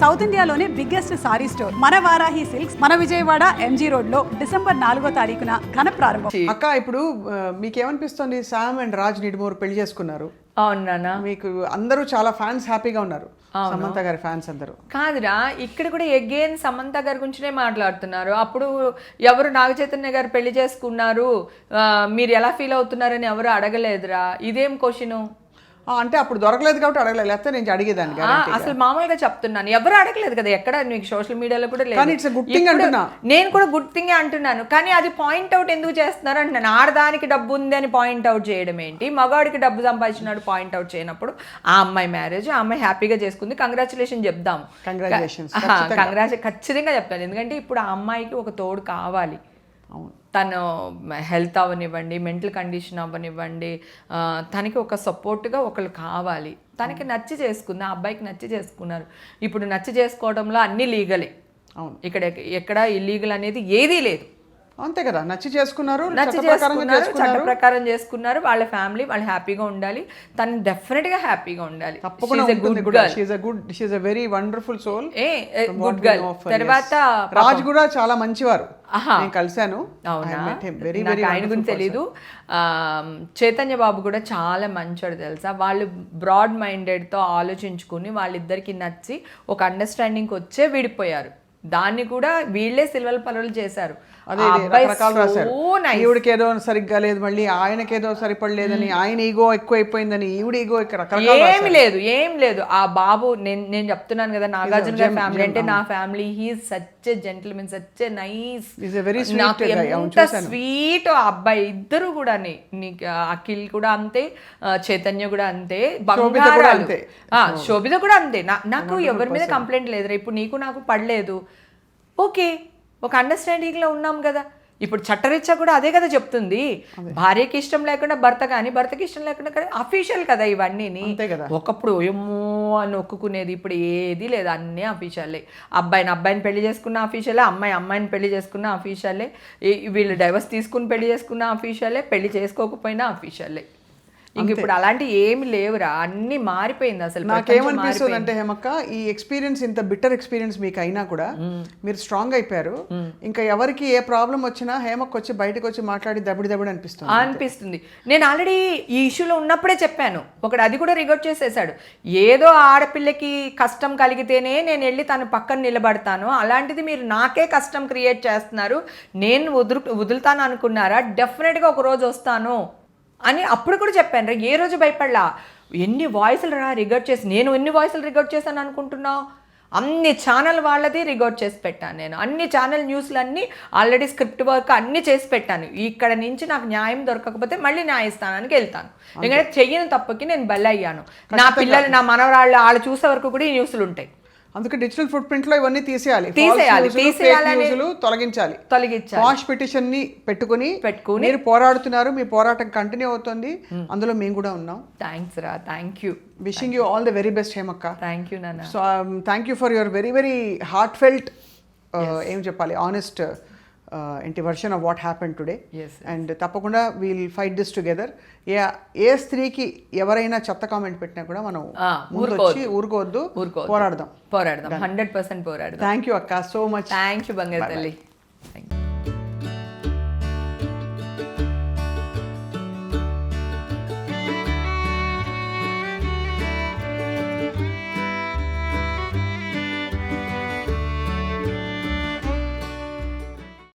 South ఇండియాలోనే biggest sorry store మన Varahi silks మన విజయవాడ ఎంజీ రోడ్ లో డిసెంబర్ 4వ తారీఖున ఘన ప్రారంభం. అక్క ఇప్పుడు మీకేమనిపిస్తుంది? శామ్ అండ్ రాజ్ నిడుమూరు పెళ్లి చేసుకున్నారు. అవునా? మీకు అందరూ చాలా ఫ్యాన్స్ హ్యాపీగా ఉన్నారు, సమంత గారి ఫ్యాన్స్ అందరూ. కాదురా, ఇక్కడ కూడా అగైన్ సమంత గారి గురించినే మాట్లాడుతున్నారు. అప్పుడు ఎవరు నాగ చైతన్య గారు పెళ్లి చేసుకున్నారు, మీరు ఎలా ఫీల్ అవుతున్నారని ఎవరు అడగలేదురా. ఇదేం క్వశ్చన్? అంటే అప్పుడు దొరకలేదు కాబట్టి అడగలేదు, లేకపోతే నేను అడిగేదాన్ని. అసలు మామూలుగా చెప్తున్నాను, ఎవరు అడగలేదు కదా ఎక్కడ, మీకు సోషల్ మీడియాలో కూడా లేదు. నేను కూడా గుడ్ థింగ్ అంటున్నాను, కానీ అది పాయింట్ అవుట్ ఎందుకు చేస్తున్నారు అంటున్నాను. ఆడదానికి డబ్బు ఉంది అని పాయింట్ అవుట్ చేయడం ఏంటి, మగాడికి డబ్బు సంపాదించినాడు పాయింట్ అవుట్ చేయనప్పుడు ఆ అమ్మాయి మ్యారేజ్, ఆ అమ్మాయి హ్యాపీగా చేసుకుంది, కంగ్రాచులేషన్ చెప్దాం. ఖచ్చితంగా చెప్తాను, ఎందుకంటే ఇప్పుడు ఆ అమ్మాయికి ఒక తోడు కావాలి. తను హెల్త్ అవ్వనివ్వండి, మెంటల్ కండిషన్ అవ్వనివ్వండి, తనకి ఒక సపోర్ట్గా ఒకళ్ళు కావాలి. తనకి నచ్చి చేసుకుంది, ఆ అబ్బాయికి నచ్చి చేసుకున్నారు. ఇప్పుడు నచ్చి చేసుకోవడంలో అన్నీ లీగలే. ఇక్కడ ఎక్కడ ఇల్లీగల్ అనేది ఏదీ లేదు. అంతే కదా, నచ్చి చేసుకున్నారు, చట్ట ప్రకారం చేసుకున్నారు. వాళ్ళ ఫ్యామిలీ వాళ్ళు హ్యాపీగా ఉండాలి, తను డెఫినెట్ గా హ్యాపీగా ఉండాలి. Very wonderful soul, good girl. తర్వాత రాజ్ కూడా చాలా మంచివారు, నేను కలిశాను. ఆయన గురించి తెలీదు. చైతన్య బాబు కూడా చాలా మంచోడు తెలుసా. వాళ్ళు బ్రాడ్ మైండెడ్తో ఆలోచించుకుని వాళ్ళిద్దరికి నచ్చి ఒక అండర్స్టాండింగ్కి వచ్చే విడిపోయారు. దాన్ని కూడా వీళ్ళే సిల్వర్ పనులు చేశారు. ఈవిడికి ఏదో సరిగ్గా లేదు, మళ్ళీ ఆయనకేదో సరిపడలేదని, ఆయన ఈగో ఎక్కువైపోయిందని, ఈవిడ ఈగో ఏం లేదు. ఆ బాబు నేను చెప్తున్నాను కదా, నాగార్జున గారి ఫ్యామిలీ అంటే నా family. He's such a gentleman, such a nice, ఎంత స్వీట్ అబ్బాయి. ఇద్దరు కూడా, నీకు అఖిల్ కూడా అంతే, చైతన్య కూడా అంతే, బంగారాలు. శోభిత కూడా అంతే. నాకు ఎవరి మీద కంప్లైంట్ లేదురా. ఇప్పుడు నీకు నాకు పడలేదు, ఓకే, ఒక అండర్స్టాండింగ్లో ఉన్నాం కదా. ఇప్పుడు చట్టరీత్యా కూడా అదే కదా చెప్తుంది. భార్యకి ఇష్టం లేకుండా భర్త కానీ, భర్తకి ఇష్టం లేకుండా కానీ అఫీషియల్ కదా ఇవన్నీ. ఒకప్పుడు ఏమో అని ఒక్కునేది, ఇప్పుడు ఏది లేదు, అన్నీ అఫీషియలే. అబ్బాయిని పెళ్లి చేసుకున్న అఫీషియలే, అమ్మాయిని పెళ్లి చేసుకున్న అఫీషియలే, వీళ్ళు డైవర్స్ తీసుకుని పెళ్లి చేసుకున్న అఫీషియలే, పెళ్లి చేసుకోకపోయినా అఫీషియలే. ఇంక ఇప్పుడు అలాంటి ఏమి లేవురా, అన్ని మారిపోయింది. అసలు నాకేమనిపిస్తుంది అంటే హేమక్క, ఈ ఎక్స్పీరియన్స్, ఇంత బిట్టర్ ఎక్స్పీరియన్స్ మీకు అయినా కూడా మీరు స్ట్రాంగ్ అయిపోయారు. ఇంకా ఎవరికి ఏ ప్రాబ్లం వచ్చినా హేమక్క వచ్చి బయటకు వచ్చి మాట్లాడి దబిడి అనిపిస్తుంది. నేను ఆల్రెడీ ఈ ఇష్యూలో ఉన్నప్పుడే చెప్పాను. ఒకడు అది కూడా రిగోట్ చేసేసాడు. ఏదో ఆడపిల్లకి కష్టం కలిగితేనే నేను వెళ్ళి తన పక్కన నిలబడతాను, అలాంటిది మీరు నాకే కష్టం క్రియేట్ చేస్తున్నారు, నేను వదులుతాను అనుకున్నారా? డెఫినెట్గా ఒక రోజు వస్తాను అని అప్పుడు కూడా చెప్పాను. ఏ రోజు భయపడలా. ఎన్ని వాయిస్లు రికార్డ్ చేసి, నేను ఎన్ని వాయిస్లు రికార్డ్ చేశాను అనుకుంటున్నావు? అన్ని ఛానల్ వాళ్ళది రికార్డ్ చేసి పెట్టాను నేను. అన్ని ఛానల్ న్యూస్లు అన్నీ ఆల్రెడీ స్క్రిప్ట్ వర్క్ అన్నీ చేసి పెట్టాను. ఇక్కడ నుంచి నాకు న్యాయం దొరకకపోతే మళ్ళీ న్యాయస్థానానికి వెళ్తాను. ఎందుకంటే చెయ్యని తప్పుకి నేను బలయ్యాను. నా పిల్లలు, నా మనవరాళ్ళు వాళ్ళు చూసే వరకు కూడా ఈ న్యూస్లు ఉంటాయి. అందుకే డిజిటల్ ఫుట్ ప్రింట్ లో ఇవన్నీ తీసేయాలి, తొలగించాలి. వాష్ పిటిషన్ ని పెట్టుకుని మీరు పోరాడుతున్నారు, మీ పోరాటం కంటిన్యూ అవుతుంది, అందులో మేము కూడా ఉన్నాం. థ్యాంక్స్ రా, thank you. Wishing you all the very best హేమక్క. థ్యాంక్ యూ నాన్న. So thank you for your very very heartfelt, ఏం చెప్పాలి, honest version of what happen today. And తప్పకుండా వీల్ ఫైట్ దిస్ టుగెదర్. ఏ స్త్రీకి ఎవరైనా చెత్త కామెంట్ పెట్టినా కూడా మనం ఊరుకోవద్దు, పోరాడదాం. 100% పోరాడదాం. థ్యాంక్ యూ అక్క, సో మచ్. థ్యాంక్ యూ బంగారు తల్లి.